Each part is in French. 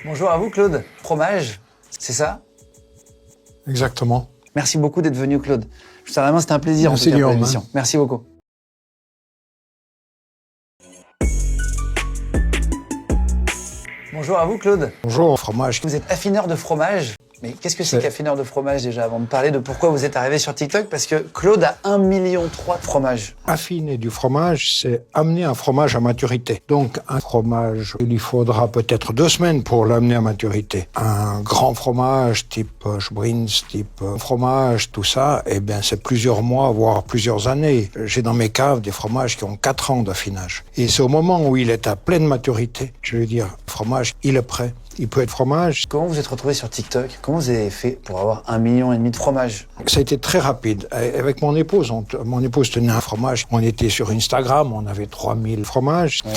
Bonjour à vous, Claude. Fromage, c'est ça? Exactement. Merci beaucoup d'être venu, Claude. Vraiment, c'était un plaisir Merci, en tout cas, pour Guillaume, l'émission. Merci beaucoup. Bonjour à vous, Claude. Bonjour, fromage. Vous êtes affineur de fromage. Mais qu'est-ce que c'est qu'affineur de fromage déjà, avant de parler de pourquoi vous êtes arrivé sur TikTok? Parce que Claude a 1,3 million de fromages. Affiner du fromage, c'est amener un fromage à maturité. Donc, un fromage, il lui faudra peut-être 2 semaines pour l'amener à maturité. Un grand fromage, type Schbrins, type fromage, tout ça, eh bien, c'est plusieurs mois, voire plusieurs années. J'ai dans mes caves des fromages qui ont 4 ans d'affinage. Et c'est au moment où il est à pleine maturité, je veux dire, le fromage, il est prêt. Il peut être fromage. Comment vous êtes retrouvé sur TikTok? Comment vous avez fait pour avoir 1,5 million de fromages? Ça a été très rapide. Avec mon épouse, mon épouse tenait un fromage. On était sur Instagram, on avait 3000 fromages. Ouais.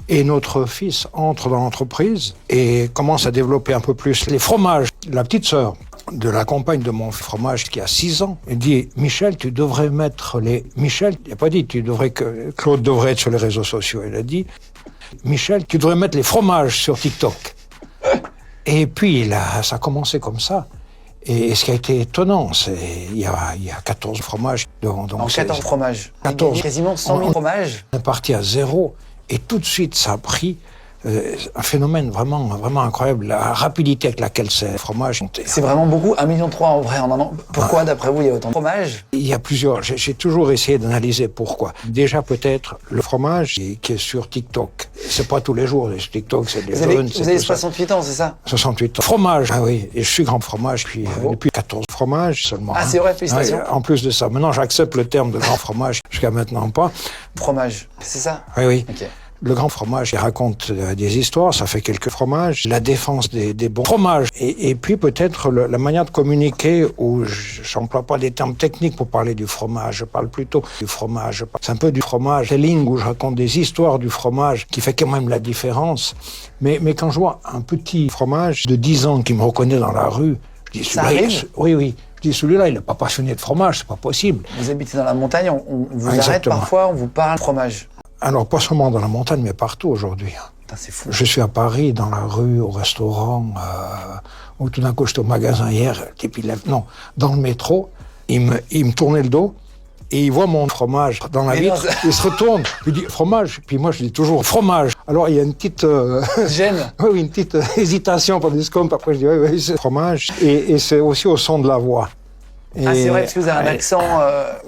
Et notre fils entre dans l'entreprise et commence à développer un peu plus les fromages. La petite sœur de la compagne de mon fromage qui a 6 ans, elle dit « Michel, tu devrais mettre les... » Michel, il n'a pas dit « Claude devrait être sur les réseaux sociaux ». Elle a dit « Michel, tu devrais mettre les fromages sur TikTok ». Et puis, là, ça a commencé comme ça. Et ce qui a été étonnant, c'est il y a 14 fromages. Donc en 14 fromages. 14. Quasiment 100 000 fromages. On est parti à 0 et tout de suite, ça a pris un phénomène vraiment incroyable. La rapidité avec laquelle ces fromages ont été... C'est vraiment beaucoup, 1,3 million en vrai en un an. Pourquoi, d'après vous, il y a autant de fromages? Il y a plusieurs... J'ai toujours essayé d'analyser pourquoi. Déjà, peut-être, le fromage qui est sur TikTok. C'est pas tous les jours, sur TikTok, c'est des jeunes... Vous avez 68 ans, c'est ça? 68 ans. Fromage, ah oui, et je suis grand fromage depuis 14 fromages seulement. Ah, c'est vrai, félicitations. Ouais, en plus de ça, maintenant, j'accepte le terme de grand fromage, jusqu'à maintenant pas. Fromage, c'est ça? Oui, oui. Okay. Le grand fromage, il raconte des histoires, ça fait quelques fromages, la défense des bons fromages. Et puis peut-être la manière de communiquer où j'emploie pas des termes techniques pour parler du fromage, je parle plutôt du fromage. C'est un peu du fromage telling où je raconte des histoires du fromage qui fait quand même la différence. Mais quand je vois un petit fromage de 10 ans qui me reconnaît dans la rue, je dis celui-là, oui. Je dis, celui-là, il n'est pas passionné de fromage, c'est pas possible. Vous habitez dans la montagne, on vous arrête parfois, on vous parle de fromage. Alors, pas seulement dans la montagne, mais partout aujourd'hui. C'est fou. Je suis à Paris, dans la rue, au restaurant, où tout d'un coup, j'étais au magasin hier, et puis dans le métro, il me tournait le dos, et il voit mon fromage dans la vitre, il se retourne, il dit fromage, puis moi je dis toujours fromage. Alors il y a une petite... gêne. Oui, une petite hésitation pendant des secondes, après je dis oui, c'est fromage, et c'est aussi au son de la voix. Et c'est vrai, parce que vous avez un accent...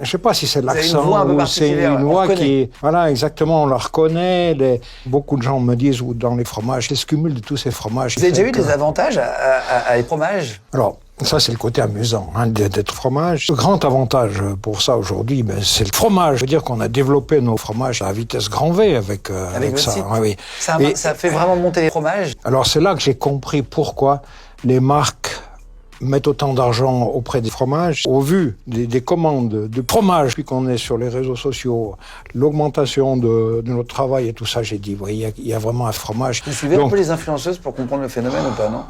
Je sais pas si c'est l'accent ou c'est une voix qui... Voilà, exactement, on la reconnaît. Beaucoup de gens me disent, ou dans les fromages, c'est ce cumul de tous ces fromages. Vous avez déjà eu des avantages à les fromages? Alors, ça, c'est le côté amusant d'être fromage. Le grand avantage pour ça aujourd'hui, c'est le fromage. Je veux dire qu'on a développé nos fromages à vitesse grand V avec ça. Oui. Ça fait vraiment monter les fromages. Alors, c'est là que j'ai compris pourquoi les marques mettent autant d'argent auprès des fromages. Au vu des commandes de fromage, puis qu'on est sur les réseaux sociaux, l'augmentation de notre travail et tout ça, j'ai dit, oui, il y a vraiment un fromage. Vous suivez un peu les influenceuses pour comprendre le phénomène ou pas, non?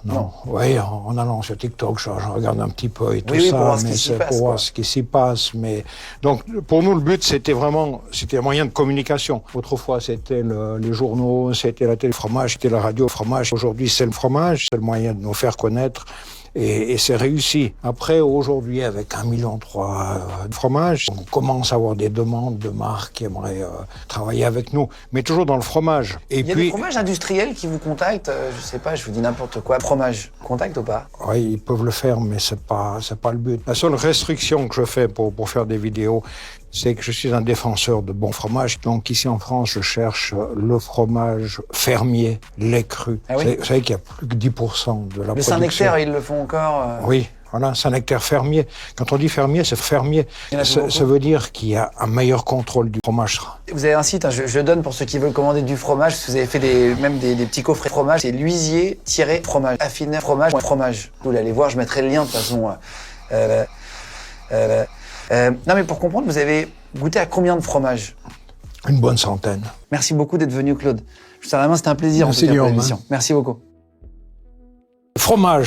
Non. Oui, en allant sur TikTok, je regarde un petit peu et tout ça, mais c'est pour voir ce qui s'y passe. Mais donc, pour nous, le but, c'était un moyen de communication. Autrefois, c'était les journaux, c'était la télé fromage, c'était la radio fromage. Aujourd'hui, c'est le fromage, c'est le moyen de nous faire connaître. Et c'est réussi. Après, aujourd'hui, avec 1,3 million de fromages, on commence à avoir des demandes de marques qui aimeraient travailler avec nous, mais toujours dans le fromage. Et il y a des fromages industriels qui vous contactent, je sais pas, je vous dis n'importe quoi. Fromage, contact ou pas? Oui, ils peuvent le faire, mais c'est pas le but. La seule restriction que je fais pour faire des vidéos, c'est que je suis un défenseur de bon fromage. Donc ici en France, je cherche le fromage fermier, lait cru. Ah oui? Vous savez qu'il y a plus que 10% de la production. Le Saint-Nectaire, ils le font encore Oui, voilà, Saint-Nectaire fermier. Quand on dit fermier, c'est fermier. Ça veut dire qu'il y a un meilleur contrôle du fromage. Vous avez un site, je donne pour ceux qui veulent commander du fromage, parce que vous avez fait même des petits coffrets fromage. C'est l'huisier-fromage, affiné fromage. Vous allez voir, je mettrai le lien de toute façon. Non mais pour comprendre, vous avez goûté à combien de fromages? Une bonne centaine. Merci beaucoup d'être venu, Claude. Vraiment, c'était un plaisir. Merci, en tout cas, pour Guillaume. l'émission. Merci beaucoup. Fromage.